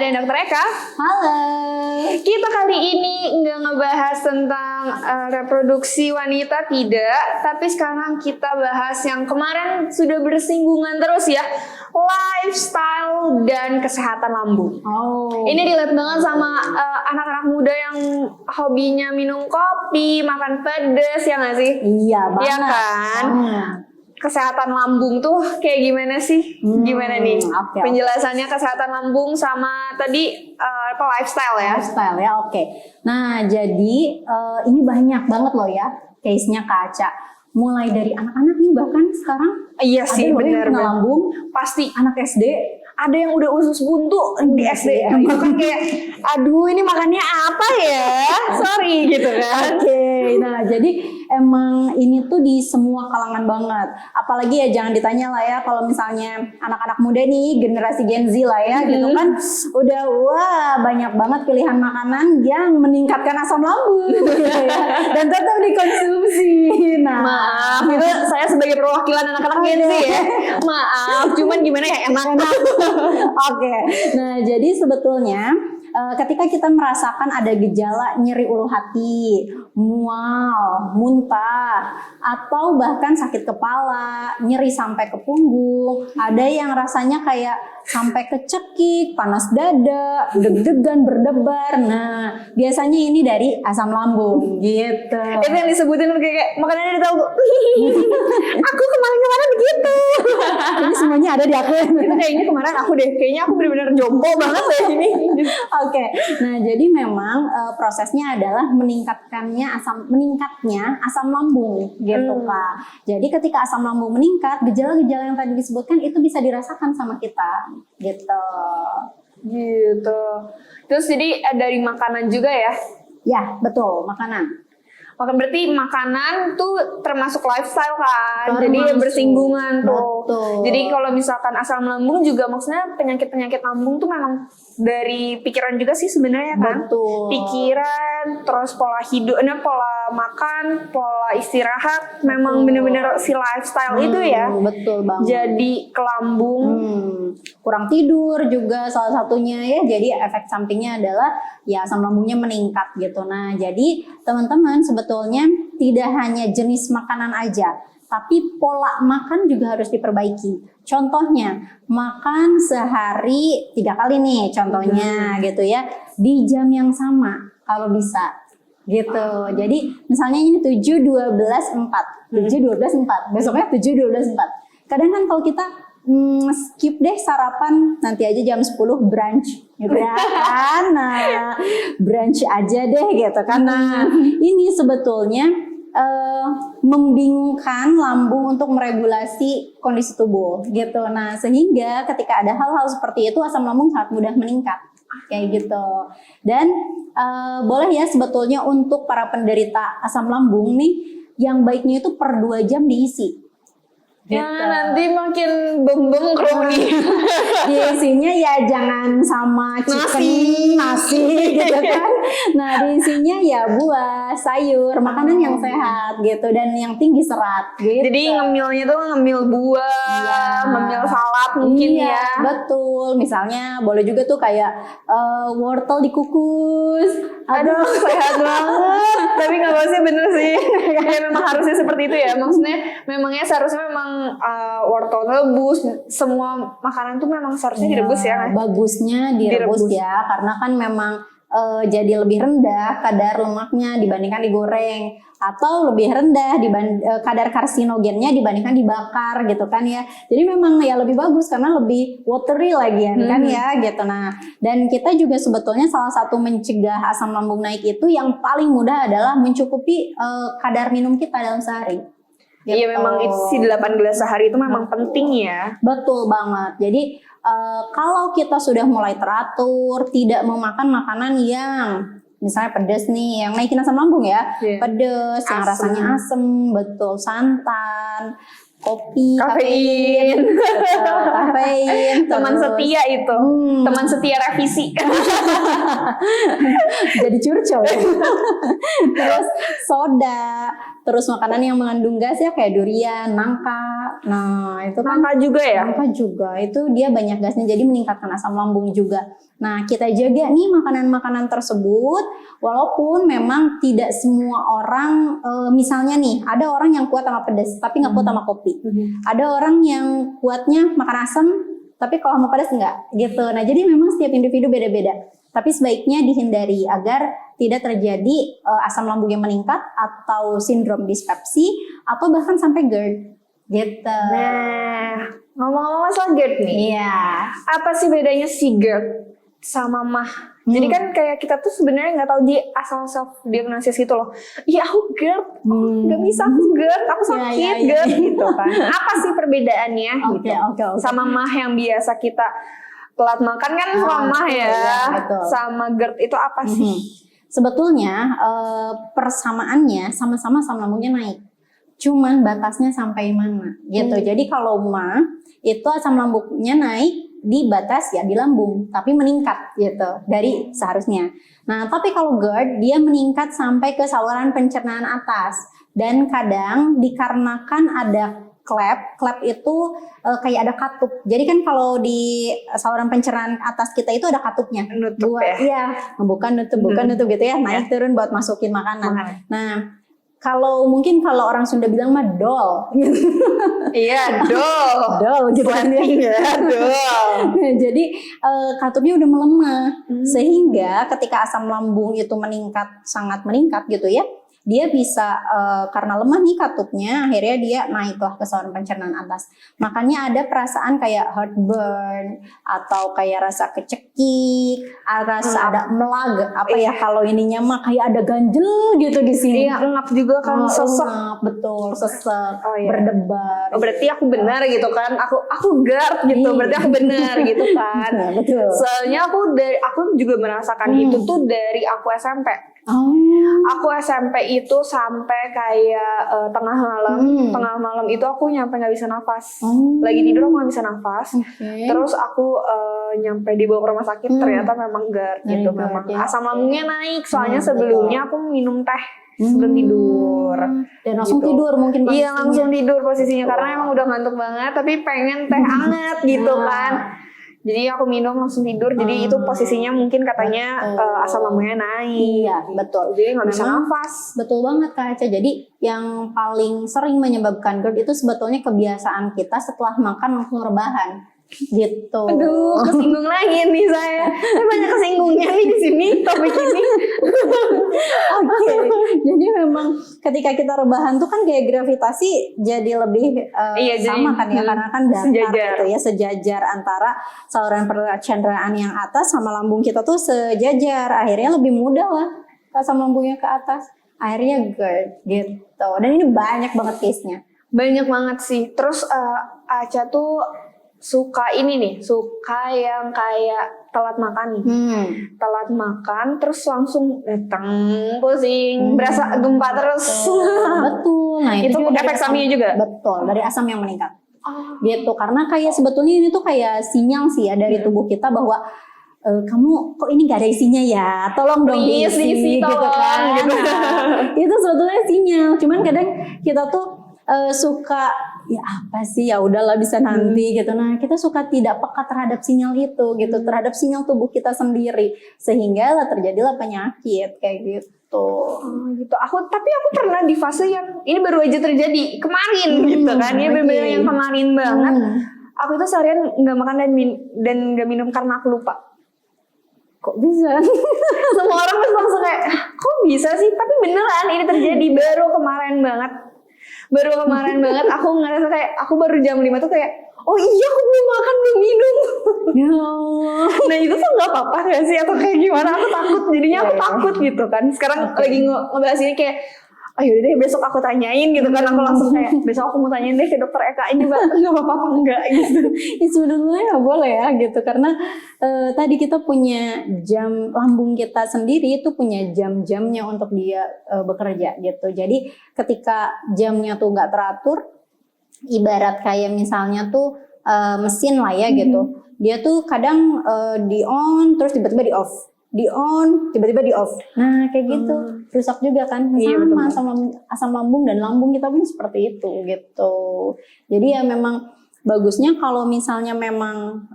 ada Dokter Eka. Halo. Kita kali ini nggak ngebahas tentang reproduksi wanita, tidak. Tapi sekarang kita bahas yang kemarin sudah bersinggungan terus ya. Lifestyle dan kesehatan lambung. Ini relate banget sama anak-anak muda yang hobinya minum kopi, makan pedas, ya nggak sih? Iya banget. Iya kan? Kesehatan lambung tuh kayak gimana sih? Gimana nih penjelasannya kesehatan lambung sama tadi lifestyle ya? Lifestyle ya, oke. Nah, jadi ini banyak banget loh ya case-nya Kak Aca. Mulai dari anak-anak nih bahkan sekarang. Iya sih, benar. Lambung pasti anak SD. Ada yang udah usus buntu di SD. Itu kan kayak, aduh ini makannya apa ya? Sorry gitu kan. Oke, nah jadi emang ini tuh di semua kalangan banget. Apalagi ya jangan ditanya lah ya kalau misalnya anak-anak muda nih, generasi Gen Z lah ya gitu kan. Udah banyak banget pilihan makanan yang meningkatkan asam lambung gitu ya. Dan tetap dikonsumsi. Nah, maaf, itu saya sebagai perwakilan anak-anak Gen Z ya. Maaf, cuman gimana ya enak. Oke, nah jadi sebetulnya ketika kita merasakan ada gejala nyeri ulu hati, mual, muntah, atau bahkan sakit kepala, nyeri sampai ke punggung, ada yang rasanya kayak sampai kecekik, panas dada, deg-degan, berdebar. Nah, biasanya ini dari asam lambung gitu. Itu yang disebutin kayak makanannya tahu. Aku kemarin begitu. Ini semuanya ada di aku. Itu kayaknya kemarin aku deh. Kayaknya aku benar-benar jompo banget deh ini. Oke. Nah, jadi memang prosesnya adalah meningkatnya asam lambung gitu, Kak. Jadi ketika asam lambung meningkat, gejala-gejala yang tadi disebutkan itu bisa dirasakan sama kita. Gitu. Terus jadi dari makanan juga ya? Ya, betul, makanan. Berarti makanan tuh termasuk lifestyle kan? Termasuk. Jadi bersinggungan tuh. Betul. Jadi kalau misalkan asam lambung juga maksudnya penyakit-penyakit lambung tuh memang dari pikiran juga sih sebenarnya kan? Betul. Pikiran, terus pola hidup, pola makan, pola istirahat, memang benar-benar si lifestyle itu ya. Betul banget. Jadi ke lambung. Kurang tidur juga salah satunya ya. Jadi efek sampingnya adalah ya asam lambungnya meningkat gitu. Nah, jadi teman-teman sebetulnya tidak hanya jenis makanan aja, tapi pola makan juga harus diperbaiki. Contohnya, makan sehari 3 kali nih contohnya gitu ya, di jam yang sama kalau bisa gitu. Jadi misalnya ini 7-12-4, 7-12-4, besoknya 7-12-4. Kadang kan kalau kita skip deh sarapan, nanti aja jam 10 brunch gitu ya kan. Nah, brunch aja deh gitu kan. Nah, ini sebetulnya membingungkan lambung untuk meregulasi kondisi tubuh gitu. Nah, sehingga ketika ada hal-hal seperti itu asam lambung sangat mudah meningkat kayak gitu. Dan boleh ya sebetulnya untuk para penderita asam lambung nih, yang baiknya itu per 2 jam diisi. Ya nanti makin bem-bem kroni. Diisinya ya jangan sama chicken, nasi gitu kan. Nah, diisinya ya buah, sayur, makanan yang sehat gitu dan yang tinggi serat gitu. Jadi ngemilnya tuh ngemil buah, ngemil salad mungkin ya. Betul. Misalnya boleh juga tuh kayak wortel dikukus. Aduh, sehat banget. Tapi nggak sih bener sih. Ya memang harusnya seperti itu ya. Maksudnya memangnya seharusnya memang wortel rebus, semua makanan tuh memang seharusnya direbus ya. Bagusnya direbus ya, karena kan memang jadi lebih rendah kadar lemaknya dibandingkan digoreng, atau lebih rendah kadar karsinogennya dibandingkan dibakar gitu kan ya. Jadi memang ya lebih bagus karena lebih watery lagi kan ya gitu. Nah, dan kita juga sebetulnya salah satu mencegah asam lambung naik itu yang paling mudah adalah mencukupi kadar minum kita dalam sehari. Iya memang isi 8 gelas sehari itu memang penting ya. Betul banget. Jadi kalau kita sudah mulai teratur, tidak memakan makanan yang misalnya pedas nih, yang naikin asam lambung ya, pedas, yang rasanya asem, betul, santan, kopi, kafein, teman setia itu, teman setia revisi. Jadi curcol. Terus soda, terus makanan yang mengandung gas ya kayak durian, nangka. Nah, itu kan Nangka juga ya? nangka juga itu dia banyak gasnya jadi meningkatkan asam lambung juga. Nah, kita jaga nih makanan-makanan tersebut walaupun memang tidak semua orang misalnya nih ada orang yang kuat sama pedas tapi nggak kuat sama kopi. Ada orang yang kuatnya makan asam tapi kalau sama pedas enggak gitu. Nah, jadi memang setiap individu beda-beda. Tapi sebaiknya dihindari agar tidak terjadi asam lambung yang meningkat atau sindrom dispepsi atau bahkan sampai GERD gitu. Nah, ngomong-ngomong masalah GERD nih. Iya. Apa sih bedanya si GERD sama MAH? Jadi kan kayak kita tuh sebenarnya nggak tahu dia asal self diagnosis gitu loh. Iya aku GERD, nggak bisa aku GERD, aku sakit GERD gitu kan. Apa sih perbedaannya Oke, gitu? oke. Sama MAH yang biasa kita telat makan kan sama MAH betul, ya. ya, betul. Sama GERD itu apa sih? Sebetulnya persamaannya sama-sama asam lambungnya naik. Cuman batasnya sampai mana gitu. Jadi kalau MAH itu asam lambungnya naik di batas ya di lambung, tapi meningkat gitu dari seharusnya. Nah, tapi kalau GERD dia meningkat sampai ke saluran pencernaan atas dan kadang dikarenakan ada klep itu kayak ada katup. Jadi kan kalau di saluran pencernaan atas kita itu ada katupnya. Nutup buat ya? iya, ngebuka nutup gitu ya, naik turun buat masukin makanan. Nah, kalau orang Sunda bilang mah dol. Iya, dol gitu kan ya. dol. Nah, jadi katupnya udah melemah sehingga ketika asam lambung itu sangat meningkat gitu ya, dia bisa karena lemah nih katupnya akhirnya dia naiklah ke saluran pencernaan atas. Makanya ada perasaan kayak heartburn atau kayak rasa kecekik, rasa ada melag apa ya kalau ininya mah kayak ada ganjel gitu di sini. Iya, ngap juga kan, sesek. Betul, sesek, Oh, iya. berdebar. Oh, berarti aku benar gitu kan? Aku GERD gitu, berarti aku benar gitu kan? Nah, betul. Soalnya aku juga merasakan itu tuh dari aku SMP. Oh. Aku SMP itu sampai kayak tengah malam itu aku nyampe nggak bisa nafas. Lagi tidur aku nggak bisa nafas. Okay. Terus aku nyampe dibawa ke rumah sakit, ternyata memang GERD gitu. GERD, Memang ya. asam lambungnya naik. Soalnya sebelumnya aku minum teh sebelum tidur. Dan langsung Gitu. tidur mungkin Iya, posisinya. langsung tidur posisinya karena emang udah ngantuk banget tapi pengen teh hangat gitu kan. Jadi aku minum langsung tidur. Jadi itu posisinya mungkin katanya asam lambungnya naik. Iya, betul. Jadi nggak bisa Memang nafas. Betul banget Kak Aca. Jadi yang paling sering menyebabkan GERD itu sebetulnya kebiasaan kita setelah makan langsung rebahan. Gitu. Aduh, kesinggung lagi nih saya. Banyak kesinggungnya nih di sini topik ini. Oke. Jadi memang ketika kita rebahan tuh kan kayak gravitasi jadi lebih sama kan ya karena kan datar sejajar. gitu ya, sejajar antara saluran pencernaan yang atas sama lambung kita tuh sejajar. Akhirnya lebih mudah lah asam lambungnya ke atas. Akhirnya GERD gitu. Dan ini banyak banget case-nya. Banyak banget sih. Terus Aca tuh suka yang kayak telat makan nih. Telat makan terus langsung datang pusing, berasa gempa terus. Betul. Nah, itu juga dari efek sampingnya juga. Betul, dari asam yang meningkat. Gitu. Karena kayak sebetulnya ini tuh kayak sinyal sih ya dari tubuh kita bahwa kamu kok ini gak ada isinya ya, tolong dong Please, diisi gitu tolong, kan. gitu. Nah, itu sebetulnya sinyal. Cuman kadang kita tuh suka ya apa sih ya udahlah bisa nanti gitu. Nah, kita suka tidak peka terhadap sinyal itu gitu, terhadap sinyal tubuh kita sendiri sehingga lah terjadilah penyakit kayak gitu. Gitu. Tapi aku pernah di fase yang ini baru aja terjadi kemarin gitu kan. Ini benar-benar yang kemarin banget. Aku tuh seharian nggak makan dan nggak minum karena aku lupa. Kok bisa? Semua orang pasti langsung kayak, kok bisa sih? Tapi beneran ini terjadi baru kemarin banget. Aku ngerasa kayak aku baru jam 5 tuh kayak, oh iya aku belum makan belum minum. Ya Allah. Nah itu tuh nggak apa-apa gak sih atau kayak gimana? Aku takut jadinya aku takut gitu kan. Sekarang lagi ngebahas ini kayak, ayo deh besok aku tanyain gitu kan. Aku langsung kayak besok aku mau tanyain deh ke dokter Eka ini mbak nggak apa-apa enggak gitu. Ya sebetulnya nggak boleh ya gitu karena tadi kita punya jam lambung kita sendiri itu punya jam-jamnya untuk dia bekerja gitu. Jadi ketika jamnya tuh nggak teratur, ibarat kayak misalnya tuh mesin lah ya gitu, dia tuh kadang di on terus tiba-tiba di off. di on, tiba-tiba di off. Nah kayak gitu, rusak juga kan. Iya, Sama betul. asam lambung dan lambung kita pun seperti itu gitu. Jadi ya memang bagusnya kalau misalnya memang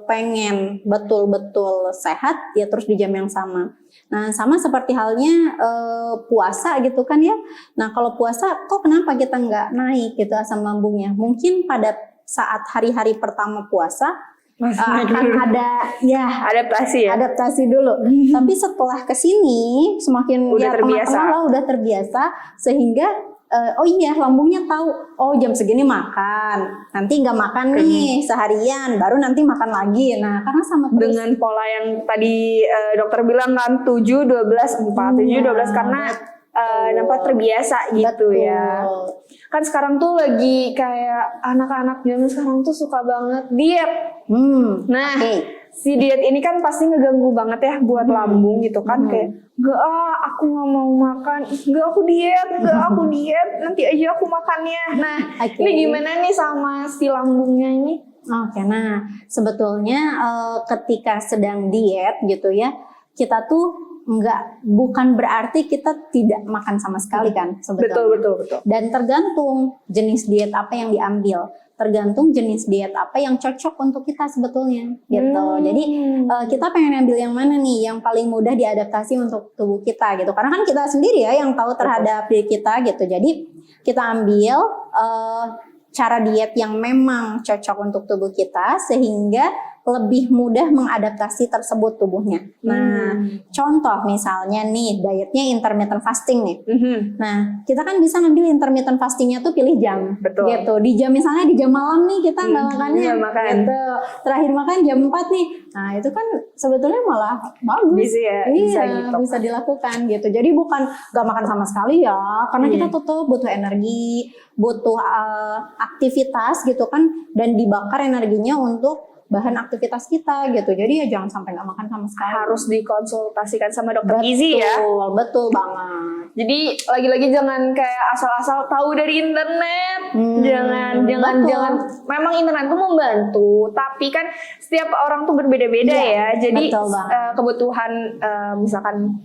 pengen betul-betul sehat ya terus di jam yang sama. Nah sama seperti halnya puasa gitu kan ya. Nah kalau puasa kok kenapa kita nggak naik gitu asam lambungnya? Mungkin pada saat hari-hari pertama puasa akan ada ya adaptasi dulu. Tapi setelah kesini semakin Udah ya terbiasa. tengah-tengah lah udah terbiasa sehingga oh iya lambungnya tahu oh jam segini makan, nanti nggak makan nih seharian, baru nanti makan lagi. Nah karena sama terus. Dengan pola yang tadi dokter bilang kan 7-12-4 7-12 karena terbiasa gitu Betul. ya. Kan sekarang tuh lagi kayak anak-anak zaman sekarang tuh suka banget diet. Nah, si diet ini kan pasti ngeganggu banget ya buat lambung gitu kan. Kayak gak aku gak mau makan, gak aku diet, nanti aja aku makannya. Nah, ini gimana nih sama si lambungnya ini? Oke, nah sebetulnya ketika sedang diet gitu ya, kita tuh bukan berarti kita tidak makan sama sekali kan sebetulnya. Betul. Dan tergantung jenis diet apa yang diambil, tergantung jenis diet apa yang cocok untuk kita sebetulnya gitu. Jadi kita pengen ambil yang mana nih yang paling mudah diadaptasi untuk tubuh kita gitu. Karena kan kita sendiri ya yang tahu terhadap diri kita gitu. Jadi kita ambil cara diet yang memang cocok untuk tubuh kita sehingga lebih mudah mengadaptasi tersebut tubuhnya. Nah, contoh misalnya nih dietnya intermittent fasting nih. Nah, kita kan bisa ngambil intermittent fastingnya tuh pilih jam. Betul. Gitu. Di jam misalnya di jam malam nih kita nggak makannya. Makan. Gitu. Terakhir makan jam 4 nih. Nah, itu kan sebetulnya malah bagus. Bisa ya, bisa dilakukan gitu. Jadi bukan nggak makan sama sekali ya, karena kita tetap butuh energi, butuh aktivitas gitu kan, dan dibakar energinya untuk bahan aktivitas kita gitu. Jadi ya jangan sampai nggak makan sama sekali. Harus dikonsultasikan sama dokter gizi ya. Betul banget. Jadi lagi-lagi jangan kayak asal-asal tahu dari internet. Jangan. Memang internet tuh membantu, tapi kan setiap orang tuh berbeda-beda ya. Jadi kebutuhan misalkan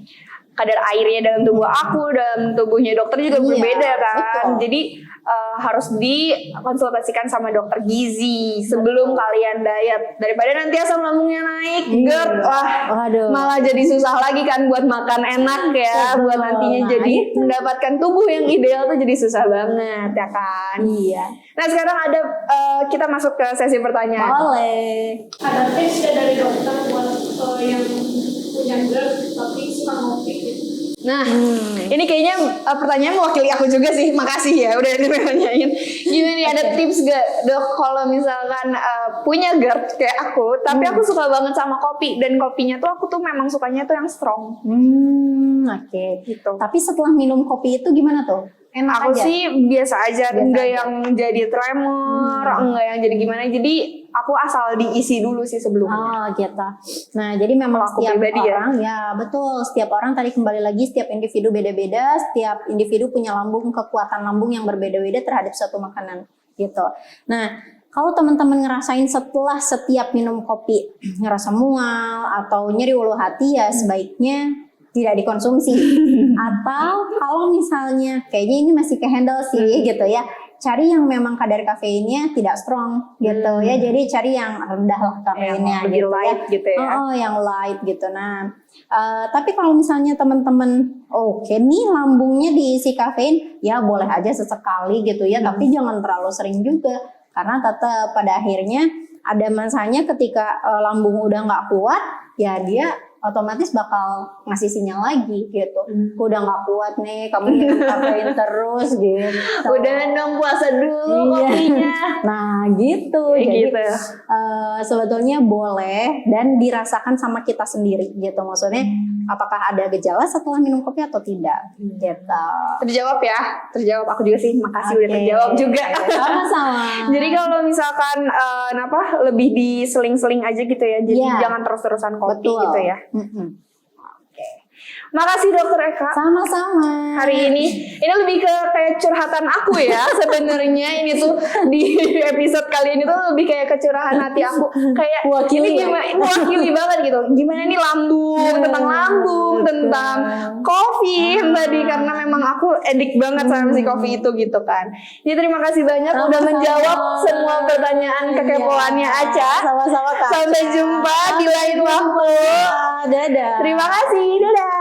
kadar airnya dalam tubuh aku, dalam tubuhnya dokter juga berbeda kan. Betul. Jadi harus dikonsultasikan sama dokter gizi sebelum kalian diet, daripada nanti asam lambungnya naik, GERD, malah jadi susah lagi kan buat makan enak ya, buat nantinya jadi mendapatkan tubuh yang ideal tuh jadi susah banget ya kan. Iya. Nah sekarang ada kita masuk ke sesi pertanyaan. Boleh. Ada tips dari dokter buat yang punya GERD tapi suka ngopi gitu. Nah, ini kayaknya pertanyaan mewakili aku juga sih. Makasih ya udah ditanyain. Gimana nih, ada tips gak dok kalau misalkan punya GERD kayak aku, tapi aku suka banget sama kopi, dan kopinya tuh aku tuh memang sukanya tuh yang strong. Oke. Gitu. Tapi setelah minum kopi itu gimana tuh? Enak aku aja? sih biasa aja, enggak yang jadi tremor, enggak yang jadi gimana. Jadi aku asal diisi dulu sih sebelumnya. Oh gitu. Nah jadi memang Aku setiap pribadi orang ya betul, setiap orang tadi kembali lagi setiap individu beda-beda, setiap individu punya kekuatan lambung yang berbeda-beda terhadap suatu makanan gitu. Nah kalau teman-teman ngerasain setelah setiap minum kopi ngerasa mual atau nyeri ulu hati, ya sebaiknya tidak dikonsumsi. Atau kalau misalnya kayaknya ini masih kehandle sih gitu ya, cari yang memang kadar kafeinnya tidak strong gitu ya. Jadi cari yang rendah lah kafeinnya yang gitu light ya. gitu ya. Yang light gitu. Nah, tapi kalau misalnya teman-teman oke nih lambungnya diisi kafein, ya boleh aja sesekali gitu ya, tapi jangan terlalu sering juga, karena tetap pada akhirnya ada masanya ketika lambung udah nggak kuat, ya dia otomatis bakal ngasih sinyal lagi gitu. Udah nggak kuat nih, kamu minum kafein terus gitu. Udah dong puasa dulu kopinya. Nah gitu. Jadi gitu. Sebetulnya boleh dan dirasakan sama kita sendiri gitu. Maksudnya apakah ada gejala setelah minum kopi atau tidak gitu. Terjawab ya, terjawab. Aku juga sih, makasih udah terjawab juga. Sama-sama. Jadi kalau misalkan lebih diseling-seling aja gitu ya, jadi jangan terus-terusan kopi gitu ya. Makasih Dokter Eka. Sama-sama. Hari ini lebih ke kayak curhatan aku ya sebenarnya. Ini tuh di episode kali ini tuh lebih kayak kecurahan hati aku, kayak Mewakili ini gimana, mewakili banget gitu, gimana nih lambung, tentang lambung, tentang kopi tadi, karena memang aku edik banget sama si kopi itu gitu kan. Jadi terima kasih banyak udah Sama-sama. menjawab semua pertanyaan kekepoannya Aca. Sama-sama Kak. Sampai jumpa di lain waktu. Dadah. Terima kasih, dadah.